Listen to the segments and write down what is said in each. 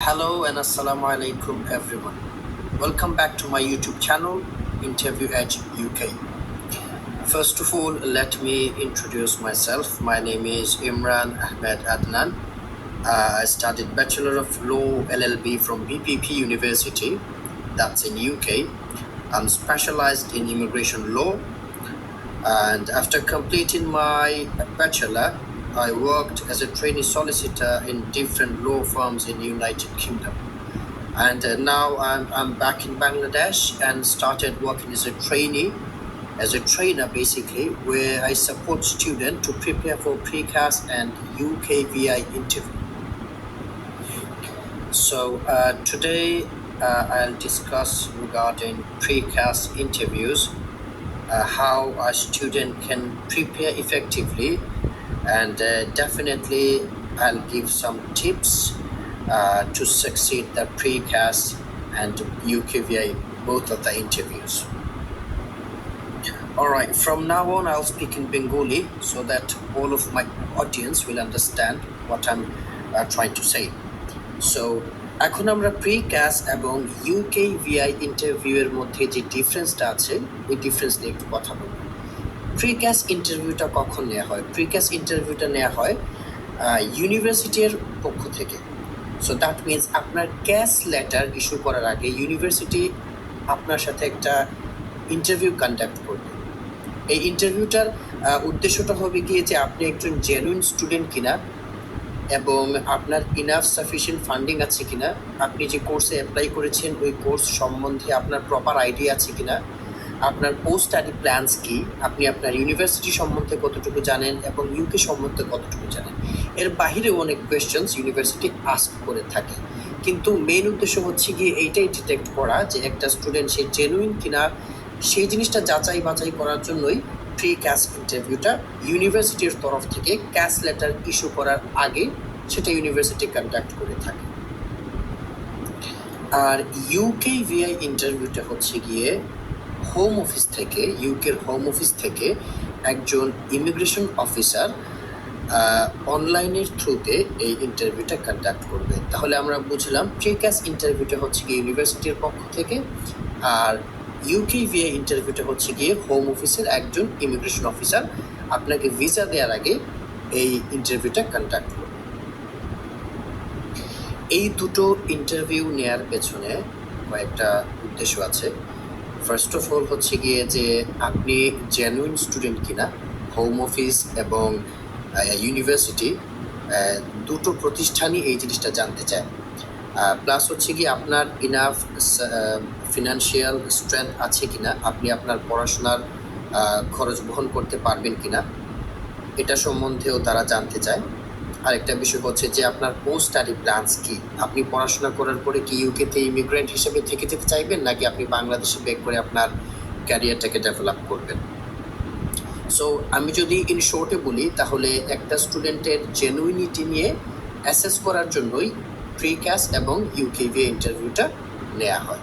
Hello and assalamu alaikum everyone. Welcome back to my YouTube channel, Interview Edge UK. First of all, let me introduce myself. My name is Imran Ahmed Adnan. I studied Bachelor of Law LLB from BPP University, that's in UK. I'm specialized in immigration law, and after completing my bachelor, I worked as a trainee solicitor in different law firms in the United Kingdom. And now I'm back in Bangladesh and started working as a trainee, as a trainer basically, where I support students to prepare for precast and UKVI interview. So today I'll discuss regarding precast interviews, how a student can prepare effectively, and definitely I'll give some tips to succeed the precast and UKVI, both of the interviews. All right, from now on I'll speak in Bengali so that all of my audience will understand what I'm trying to say. So এখন আমরা precast এবং UKVI ইন্টারভিউয়ের মধ্যে যে ডিফারেন্সটা আছে ওই difference নিয়ে একটু কথা বলবো। প্রিকাস্ট ইন্টারভিউটা কখন নেওয়া হয়? প্রিকাস্ট ইন্টারভিউটা নেওয়া হয় ইউনিভার্সিটির পক্ষ থেকে। সো দ্যাট মিনস আপনার ক্যাস লেটার ইস্যু করার আগে ইউনিভার্সিটি আপনার সাথে একটা ইন্টারভিউ কন্ডাক্ট করবে। এই ইন্টারভিউটার উদ্দেশ্যটা হবে গিয়ে যে আপনি একজন জেনুইন স্টুডেন্ট কিনা এবং আপনার ইনাফ সাফিসিয়েন্ট ফান্ডিং আছে কিনা, আপনি যে কোর্সে অ্যাপ্লাই করেছেন ওই কোর্স সম্বন্ধে আপনার প্রপার আইডিয়া আছে কিনা, আপনার পোস্ট স্টাডি প্ল্যানস কি, আপনি আপনার ইউনিভার্সিটি সম্বন্ধে কতটুকু জানেন এবং ইউকে সম্বন্ধে কতটুকু জানেন। এর বাহিরেও অনেক কোয়েশ্চেন্স ইউনিভার্সিটি আস্ক করে থাকে, কিন্তু মেইন উদ্দেশ্য হচ্ছে গিয়ে এইটাই ডিটেক্ট করা যে একটা স্টুডেন্ট সে জেনুইন কিনা, সেই জিনিসটা যাচাই বাছাই করার জন্যই প্রি ক্যাস ইন্টারভিউটা ইউনিভার্সিটির তরফ থেকে ক্যাস লেটার ইস্যু করার আগে সেটা ইউনিভার্সিটি কন্ডাক্ট করে থাকে। আর ইউকেভিআই ইন্টারভিউটা হচ্ছে গিয়ে হোম অফিস থেকে, ইউকের হোম অফিস থেকে একজন ইমিগ্রেশন অফিসার অনলাইনের থ্রুতে এই ইন্টারভিউটা কন্ডাক্ট করবে। তাহলে আমরা বুঝলাম প্রিক্যাস ইন্টারভিউটা হচ্ছে গিয়ে ইউনিভার্সিটির পক্ষ থেকে, আর ইউকেভিআই ইন্টারভিউটা হচ্ছে গিয়ে হোম অফিসের একজন ইমিগ্রেশন অফিসার আপনাকে ভিসা দেওয়ার আগে এই ইন্টারভিউটা কন্ডাক্ট করবে। এই দুটো ইন্টারভিউ নেওয়ার পেছনে কয়েকটা উদ্দেশ্য আছে। ফার্স্ট অফ অল হচ্ছে গিয়ে যে আপনি জেনুইন স্টুডেন্ট কিনা, হোম অফিস এবং ইউনিভার্সিটি দুটো প্রতিষ্ঠানই এই জিনিসটা জানতে চায়। প্লাস হচ্ছে কি আপনার ইনাফ ফিনান্সিয়াল স্ট্রেংথ আছে কিনা, আপনি আপনার পড়াশোনার খরচ বহন করতে পারবেন কিনা, এটা সম্বন্ধেও তারা জানতে চায়। আরেকটা বিষয় হচ্ছে যে আপনার পোস্ট স্টাডি প্ল্যানস কি, আপনি পড়াশোনা করার পরে কি ইউকেতে ইমিগ্রেন্ট হিসেবে থেকে যেতে চাইবেন নাকি আপনি বাংলাদেশে ব্যাক করে আপনার ক্যারিয়ারটাকে ডেভেলপ করবেন। সো আমি যদি ইন শর্টে বলি তাহলে একটা স্টুডেন্টের জেনুইনিটি নিয়ে অ্যাসেস করার জন্যই প্রিক্যাস এবং ইউকেভিআই ইন্টারভিউটা নেওয়া হয়।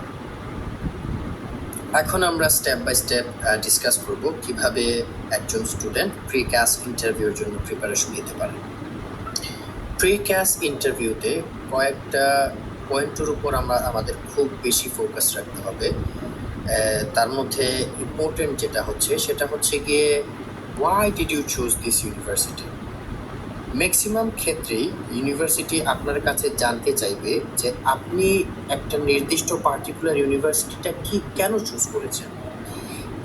এখন আমরা স্টেপ বাই স্টেপ ডিসকাস করব কিভাবে একজন স্টুডেন্ট প্রিক্যাস ইন্টারভিউর জন্য প্রিপারেশন নিতে পারে। প্রিক্যাস ইন্টারভিউতে কয়েকটা পয়েন্টের উপর আমাদের খুব বেশি ফোকাস রাখতে হবে। তার মধ্যে ইম্পর্টেন্ট যেটা হচ্ছে সেটা হচ্ছে গিয়ে why did you choose this university. Maximum ক্ষেত্রেই ইউনিভার্সিটি আপনার কাছে জানতে চাইবে যে আপনি একটা নির্দিষ্ট পার্টিকুলার ইউনিভার্সিটিটা কেন চুজ করেছেন।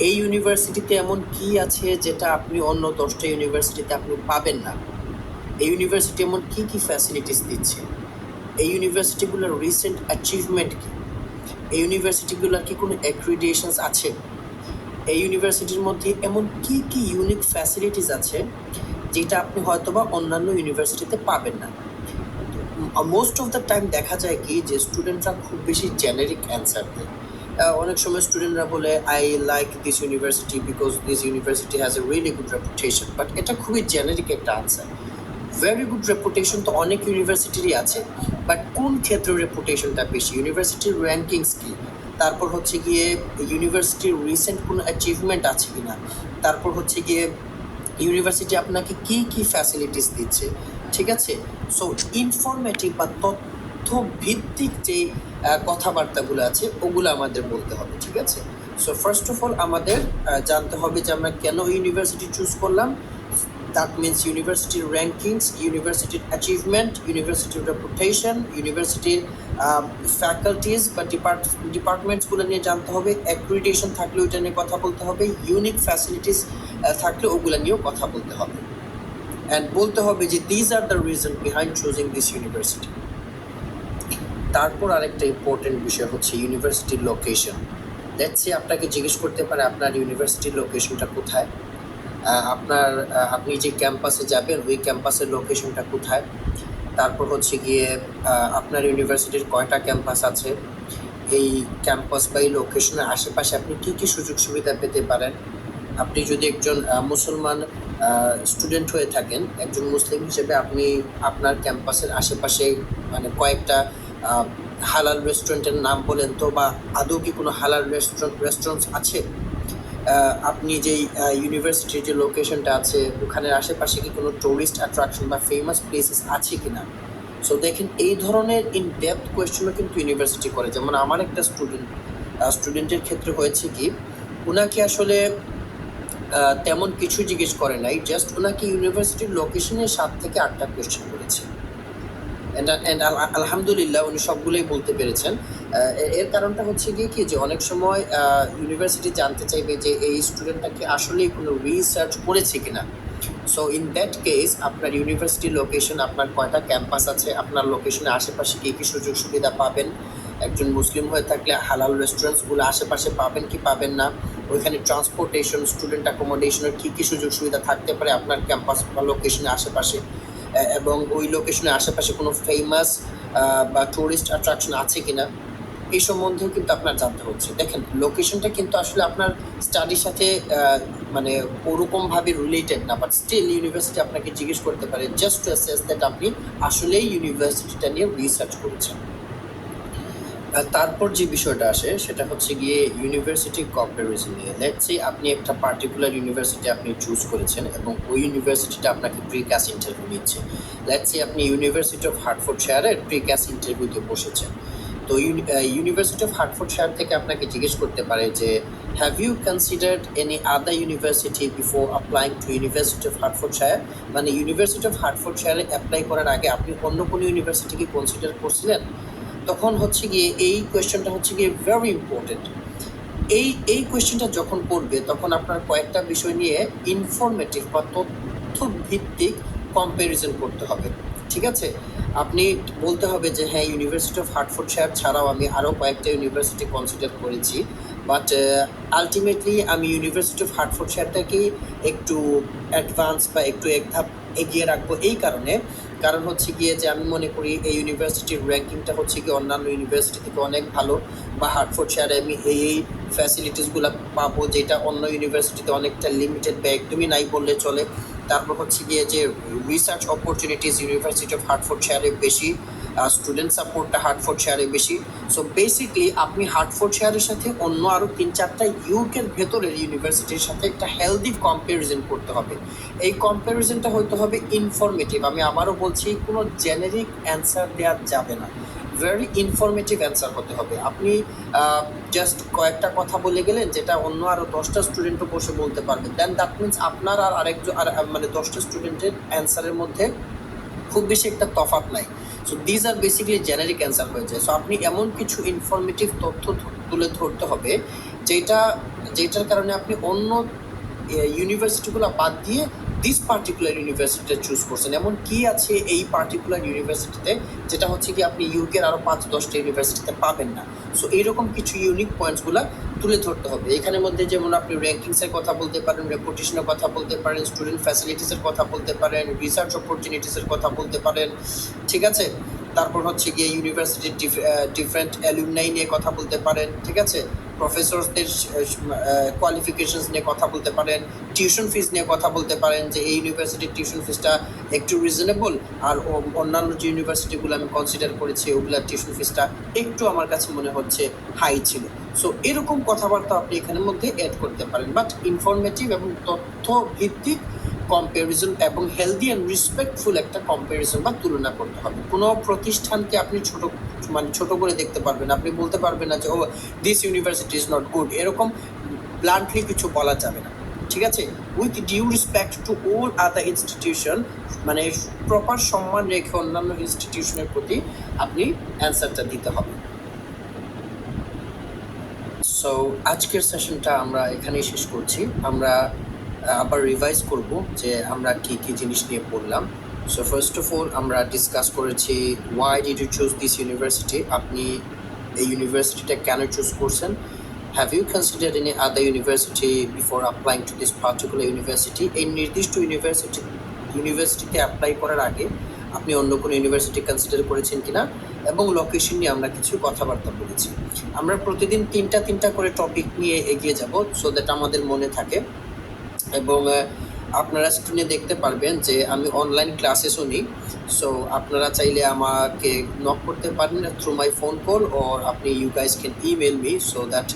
এই ইউনিভার্সিটিতে এমন কি আছে যেটা আপনি অন্য 10টা ইউনিভার্সিটিতে আপনি পাবেন না। এই ইউনিভার্সিটি এমন কি ফ্যাসিলিটিস দিচ্ছে, এই ইউনিভার্সিটিগুলোর রিসেন্ট অ্যাচিভমেন্ট কি, এই ইউনিভার্সিটিগুলোর কি কোনো অ্যাক্রিডিটেশনস আছে, এই ইউনিভার্সিটির মধ্যে এমন কি ইউনিক ফ্যাসিলিটিস আছে যেটা আপনি হয়তোবা অন্যান্য ইউনিভার্সিটিতে পাবেন না। মোস্ট অফ দ্য টাইম দেখা যায় কি যে স্টুডেন্টরা খুব বেশি জেনেরিক অ্যান্সার দেয়। অনেক সময় স্টুডেন্টরা বলে I like this university because this university has a really good reputation, but এটা খুবই জেনেরিক একটা আনসার। ভেরি গুড রেপুটেশন তো অনেক ইউনিভার্সিটিরই আছে, বাট কোন ক্ষেত্রে রেপুটেশনটা বেশি, ইউনিভার্সিটির র্যাঙ্কিংস কি, তারপর হচ্ছে গিয়ে ইউনিভার্সিটির রিসেন্ট কোনো অ্যাচিভমেন্ট আছে কিনা, তারপর হচ্ছে গিয়ে ইউনিভার্সিটি আপনাকে কি ফ্যাসিলিটিস দিচ্ছে, ঠিক আছে। সো ইনফরমেটিভ বা তথ্য ভিত্তিক যে কথাবার্তাগুলো আছে ওগুলো আমাদের বলতে হবে, ঠিক আছে? সো ফার্স্ট অফ অল আমাদের জানতে হবে যে আমরা কেন ইউনিভার্সিটি চুজ করলাম। দ্যাট মিনস ইউনিভার্সিটির র্যাঙ্কিংস, ইউনিভার্সিটির অ্যাচিভমেন্ট, ইউনিভার্সিটির রেপুটেশন, ইউনিভার্সিটির ফ্যাকাল্টিজ বা ডিপার্টমেন্টসগুলো নিয়ে জানতে হবে। অ্যাক্রিডিটেশন থাকলে ওইটা নিয়ে কথা বলতে হবে। ইউনিক ফ্যাসিলিটিস থাকলে ওগুলো নিয়েও কথা বলতে হবে। অ্যান্ড বলতে হবে যে these are the reason behind choosing this university. তারপর আরেকটা ইম্পর্টেন্ট বিষয় হচ্ছে ইউনিভার্সিটির লোকেশন। লেটস সে আপনাকে জিজ্ঞেস করতে পারে আপনার ইউনিভার্সিটির লোকেশনটা কোথায়, আপনি যে ক্যাম্পাসে যাবেন ওই ক্যাম্পাসের লোকেশনটা কোথায়, তারপর হচ্ছে গিয়ে আপনার ইউনিভার্সিটির কয়টা ক্যাম্পাস আছে, এই ক্যাম্পাস বা এই লোকেশনের আশেপাশে আপনি কী কী সুযোগ সুবিধা পেতে পারেন। আপনি যদি একজন মুসলমান স্টুডেন্ট হয়ে থাকেন, একজন মুসলিম হিসেবে আপনি আপনার ক্যাম্পাসের আশেপাশে মানে কয়েকটা হালাল রেস্টুরেন্টের নাম বলেন তো, বা আদৌ কি কোনো হালাল রেস্টুরেন্টস আছে। আপনি যেই ইউনিভার্সিটির যে লোকেশনটা আছে ওখানের আশেপাশে কি কোনো টুরিস্ট অ্যাট্রাকশন বা ফেমাস প্লেসেস আছে কি না। সো দেখেন এই ধরনের ইন ডেপথ কোয়েশ্চেনও কিন্তু ইউনিভার্সিটি করে। যেমন আমার একটা স্টুডেন্টের ক্ষেত্রে হয়েছে কি, ওনাকে আসলে তেমন কিছু জিজ্ঞেস করে নাই, জাস্ট ওনাকে ইউনিভার্সিটির লোকেশনের 7 থেকে 8টা কোয়েশ্চেন করেছে। অ্যান্ড আলহামদুলিল্লাহ উনি সবগুলোই বলতে পেরেছেন। এর কারণটা হচ্ছে গিয়ে কি, যে অনেক সময় ইউনিভার্সিটি জানতে চাইবে যে এই স্টুডেন্টটা কি আসলেই কোনো রিসার্চ করেছে কিনা। সো ইন দ্যাট কেস আপনার ইউনিভার্সিটি লোকেশন, আপনার কয়টা ক্যাম্পাস আছে, আপনার লোকেশনের আশেপাশে কী কী সুযোগ সুবিধা পাবেন, একজন মুসলিম হয়ে থাকলে হালাল রেস্টুরেন্টসগুলো আশেপাশে পাবেন কি পাবেন না, ওইখানে ট্রান্সপোর্টেশন, স্টুডেন্ট অ্যাকোমোডেশনের কী কী সুযোগ সুবিধা থাকতে পারে আপনার ক্যাম্পাস বা লোকেশনের আশেপাশে, এবং ওই লোকেশনের আশেপাশে কোনো ফেমাস বা টুরিস্ট অ্যাট্রাকশন আছে কিনা, এই সম্বন্ধেও কিন্তু আপনার জানতে হচ্ছে। দেখেন লোকেশনটা কিন্তু আসলে আপনার স্টাডির সাথে মানে ওরকমভাবে রিলেটেড না, বাট স্টিল ইউনিভার্সিটি আপনাকে জিজ্ঞেস করতে পারে জাস্ট টু অ্যাসেস দ্যাট আপনি আসলেই ইউনিভার্সিটিটা নিয়ে রিসার্চ করেছেন। তারপর যে বিষয়টা আসে সেটা হচ্ছে গিয়ে ইউনিভার্সিটি কম্প্যারিজন নিয়ে। লেটস সে আপনি একটা পার্টিকুলার ইউনিভার্সিটি আপনি চুজ করেছেন এবং ওই ইউনিভার্সিটিটা আপনাকে প্রিক্যাস ইন্টারভিউ নিচ্ছে। লেটস সে আপনি ইউনিভার্সিটি অফ হার্টফোর্ডশায়ারের প্রিক্যাস ইন্টারভিউতে বসেছেন। তো ইউনিভার্সিটি অফ হার্টফোর্ডশায়ার থেকে আপনাকে জিজ্ঞেস করতে পারে যে have you considered any other university before applying to University of Hertfordshire. মানে ইউনিভার্সিটি অফ হার্টফোর্ডশায়ারে অ্যাপ্লাই করার আগে আপনি অন্য কোনো ইউনিভার্সিটিকে কনসিডার করছিলেন। তখন হচ্ছে গিয়ে এই কোয়েশ্চেনটা হচ্ছে গিয়ে ভেরি ইম্পর্টেন্ট। এই কোয়েশ্চেনটা যখন করবে তখন আপনার কয়েকটা বিষয় নিয়ে ইনফরমেটিভ বা তথ্য ভিত্তিক কম্প্যারিজন করতে হবে, ঠিক আছে? আপনি বলতে হবে যে হ্যাঁ ইউনিভার্সিটি অফ হার্টফোর্ডশায়ার ছাড়াও আমি আরও কয়েকটা ইউনিভার্সিটি কনসিডার করেছি, বাট আলটিমেটলি আমি ইউনিভার্সিটি অফ হার্টফোর্ডশায়ারটাকেই একটু অ্যাডভান্স বা একটু এক ধাপ এগিয়ে রাখবো। এই কারণ হচ্ছে গিয়ে যে আমি মনে করি এই ইউনিভার্সিটির র্যাঙ্কিংটা হচ্ছে গিয়ে অন্যান্য ইউনিভার্সিটি থেকে অনেক ভালো, বা হার্টফোর্ডশায়ারে আমি এই ফ্যাসিলিটিসগুলো পাবো যেটা অন্য ইউনিভার্সিটিতে অনেকটা লিমিটেড বা একদমই নাই বললে চলে। তারপর হচ্ছে গিয়ে যে রিসার্চ অপরচুনিটিস ইউনিভার্সিটি অফ হার্টফোর্ডশায়ারে বেশি, স্টুডেন্ট সাপোর্টটা হার্টফোর্ডশায়ারে বেশি। সো বেসিকলি আপনি হার্টফোর্ডশায়ারের সাথে অন্য আরও 3-4টা ইউকের ভেতরের ইউনিভার্সিটির সাথে একটা হেলদি কম্প্যারিজন করতে হবে। এই কম্প্যারিজনটা হতে হবে ইনফরমেটিভ। আমি আবারও বলছি কোনো জেনেরিক অ্যান্সার দেওয়া যাবে না, ভেরি ইনফরমেটিভ অ্যান্সার হতে হবে। আপনি জাস্ট কয়েকটা কথা বলে গেলেন যেটা অন্য আরও 10টা স্টুডেন্টও বসে বলতে পারবে, দেন দ্যাট মিনস আপনার আর আরেকজন মানে 10টা স্টুডেন্টের অ্যান্সারের মধ্যে খুব বেশি একটা তফাৎ নাই। So these are basically generic answer হয়ে যায়। সো আপনি এমন কিছু ইনফরমেটিভ তথ্য তুলে ধরতে হবে যেটার কারণে আপনি অন্য ইউনিভার্সিটিগুলো বাদ দিয়ে দিস পার্টিকুলার ইউনিভার্সিটিটা চুজ করছেন। এমন কি আছে এই পার্টিকুলার ইউনিভার্সিটিতে যেটা হচ্ছে কি আপনি ইউকের আরও 5-10টা ইউনিভার্সিটিতে পাবেন না। সো এইরকম কিছু ইউনিক পয়েন্টসগুলো তুলে ধরতে হবে। এখানের মধ্যে যেমন আপনি র্যাঙ্কিংসের কথা বলতে পারেন, রেপুটেশনের কথা বলতে পারেন, স্টুডেন্ট ফ্যাসিলিটিসের কথা বলতে পারেন, রিসার্চ অপরচুনিটিসের কথা বলতে পারেন, ঠিক আছে? তারপর হচ্ছে গিয়ে ইউনিভার্সিটির ডিফারেন্ট অ্যালুমনাই নিয়ে কথা বলতে পারেন, ঠিক আছে? প্রফেসরদের কোয়ালিফিকেশনস নিয়ে কথা বলতে পারেন, টিউশন ফিস নিয়ে কথা বলতে পারেন যে এই ইউনিভার্সিটির টিউশন ফিসটা একটু রিজনেবল, আর অন্যান্য যে ইউনিভার্সিটিগুলো আমি কনসিডার করেছি ওগুলোর টিউশন ফিসটা একটু আমার কাছে মনে হচ্ছে হাই ছিল। সো এরকম কথাবার্তা আপনি এখানের মধ্যে অ্যাড করতে পারেন, বাট ইনফরমেটিভ এবং তথ্য ভিত্তিক কম্প্যারিজন এবং হেলদি অ্যান্ড রেসপেক্টফুল একটা কম্প্যারিজন বা তুলনা করতে হবে। কোনো প্রতিষ্ঠানকে আপনি ছোট করে দেখতে পারবেন, আপনি বলতে পারবেন না যে oh this university is not good, এরকম ব্লান্টলি কিছু বলা যাবে না, ঠিক আছে? With due respect to all other institution, মানে প্রপার সম্মান রেখে অন্যান্য ইনস্টিটিউশনের প্রতি আপনি অ্যান্সারটা দিতে হবে। সো আজকের সেশনটা আমরা এখানেই শেষ করছি। আমরা আবার রিভাইজ করব যে আমরা কি কি জিনিস নিয়ে পড়লাম। সো ফার্স্ট অফ অল আমরা ডিসকাস করেছি why did you choose this university, আপনি এই ইউনিভার্সিটিটা কেন চুজ করছেন। Have you considered any other university before applying to this particular university, এই নির্দিষ্ট ইউনিভার্সিটিতে অ্যাপ্লাই করার আগে আপনি অন্য কোনো ইউনিভার্সিটি কনসিডার করেছেন কিনা, এবং লোকেশন নিয়ে আমরা কিছু কথাবার্তা বলেছি। আমরা প্রতিদিন তিনটা করে টপিক নিয়ে এগিয়ে যাব সো দ্যাট আমাদের মনে থাকে, এবং আপনারা স্ক্রিনে দেখতে পারবেন যে আমি অনলাইন ক্লাসেসও নিই। সো আপনারা চাইলে আমাকে নক করতে পারেন through my phone call, or আপনি you guys can email me so that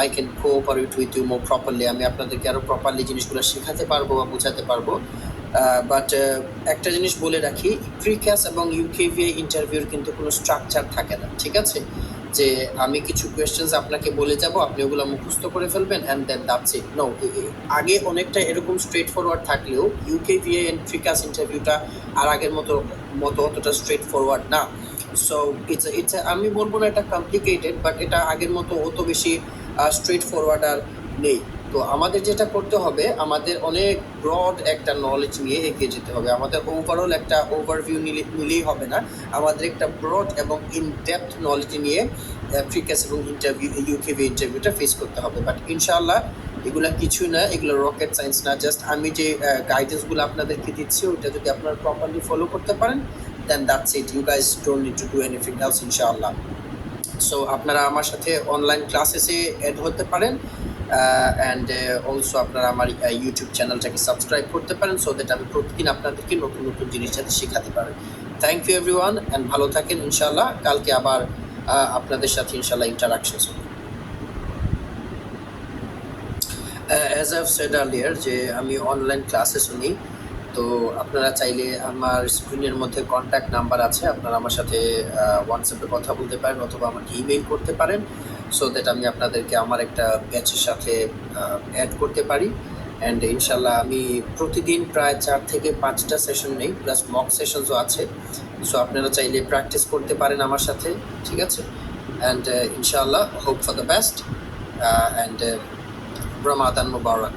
I can cooperate with you more properly. আমি আপনাদেরকে আরও প্রপারলি জিনিসগুলো শেখাতে পারবো বা বোঝাতে পারবো। বাট একটা জিনিস বলে রাখি, প্রিক্যাস এবং ইউকেভিএ ইন্টারভিউর কিন্তু কোনো স্ট্রাকচার থাকে না, ঠিক আছে? যে আমি কিছু কোয়েশ্চেন্স আপনাকে বলে যাব, আপনি ওগুলো মুখস্থ করে ফেলবেন and then that's it. No, আগে অনেকটা এরকম স্ট্রেট ফরওয়ার্ড থাকলেও ইউকেভিএ অ্যান্ড প্রিক্যাস ইন্টারভিউটা আর আগের মতো অতটা স্ট্রেট ফরওয়ার্ড না। সো ইটস আমি বলবো না এটা কমপ্লিকেটেড, বাট এটা আগের মতো অত বেশি স্ট্রেট ফরওয়ার্ড আর নেই। তো আমাদের যেটা করতে হবে, আমাদের অনেক ব্রড একটা নলেজ নিয়ে এগিয়ে যেতে হবে। আমাদের ওভারঅল একটা ওভারভিউ নিলেই হবে না, আমাদের একটা ব্রড এবং ইন ডেপথ নলেজ নিয়ে প্রিক্যাস এবং ইউকেভি ইন্টারভিউটা ফেস করতে হবে। বাট ইনশাআল্লাহ এগুলা কিছু না, এগুলো রকেট সায়েন্স না। জাস্ট আমি যে গাইডেন্সগুলো আপনাদেরকে দিচ্ছি ওইটা যদি আপনারা প্রপারলি ফলো করতে পারেন, then that's it, you guys don't need to do anything else ইনশাআল্লাহ। সো আপনারা আমার সাথে অনলাইন ক্লাসেসে অ্যাড হতে পারেন, অ্যান্ড অলসো আপনারা আমার ইউটিউব চ্যানেলটাকে সাবস্ক্রাইব করতে পারেন সো দ্যাট আমি প্রতিদিন আপনাদেরকে নতুন নতুন জিনিস যাতে শেখাতে পারি। থ্যাংক ইউ এভরিওয়ান, অ্যান্ড ভালো থাকেন। ইনশাআল্লাহ কালকে আবার আপনাদের সাথে ইনশাআল্লাহ ইন্টারাকশনস হবে। As I have said earlier যে আমি অনলাইন ক্লাসেসও নিই। তো আপনারা চাইলে আমার স্ক্রিনের মধ্যে কন্ট্যাক্ট নাম্বার আছে, আপনারা আমার সাথে হোয়াটসঅ্যাপে কথা বলতে পারেন অথবা আমাকে ইমেল করতে পারেন সো দ্যাট আমি আপনাদেরকে আমার একটা ব্যাচের সাথে অ্যাড করতে পারি। অ্যান্ড ইনশাল্লাহ আমি প্রতিদিন প্রায় 4 থেকে 5টা সেশন নেই, প্লাস মক সেশনসও আছে। সো আপনারা চাইলে প্র্যাকটিস করতে পারেন আমার সাথে, ঠিক আছে? অ্যান্ড ইনশাআল্লাহ hope for the best, and Ramadan Mubarak.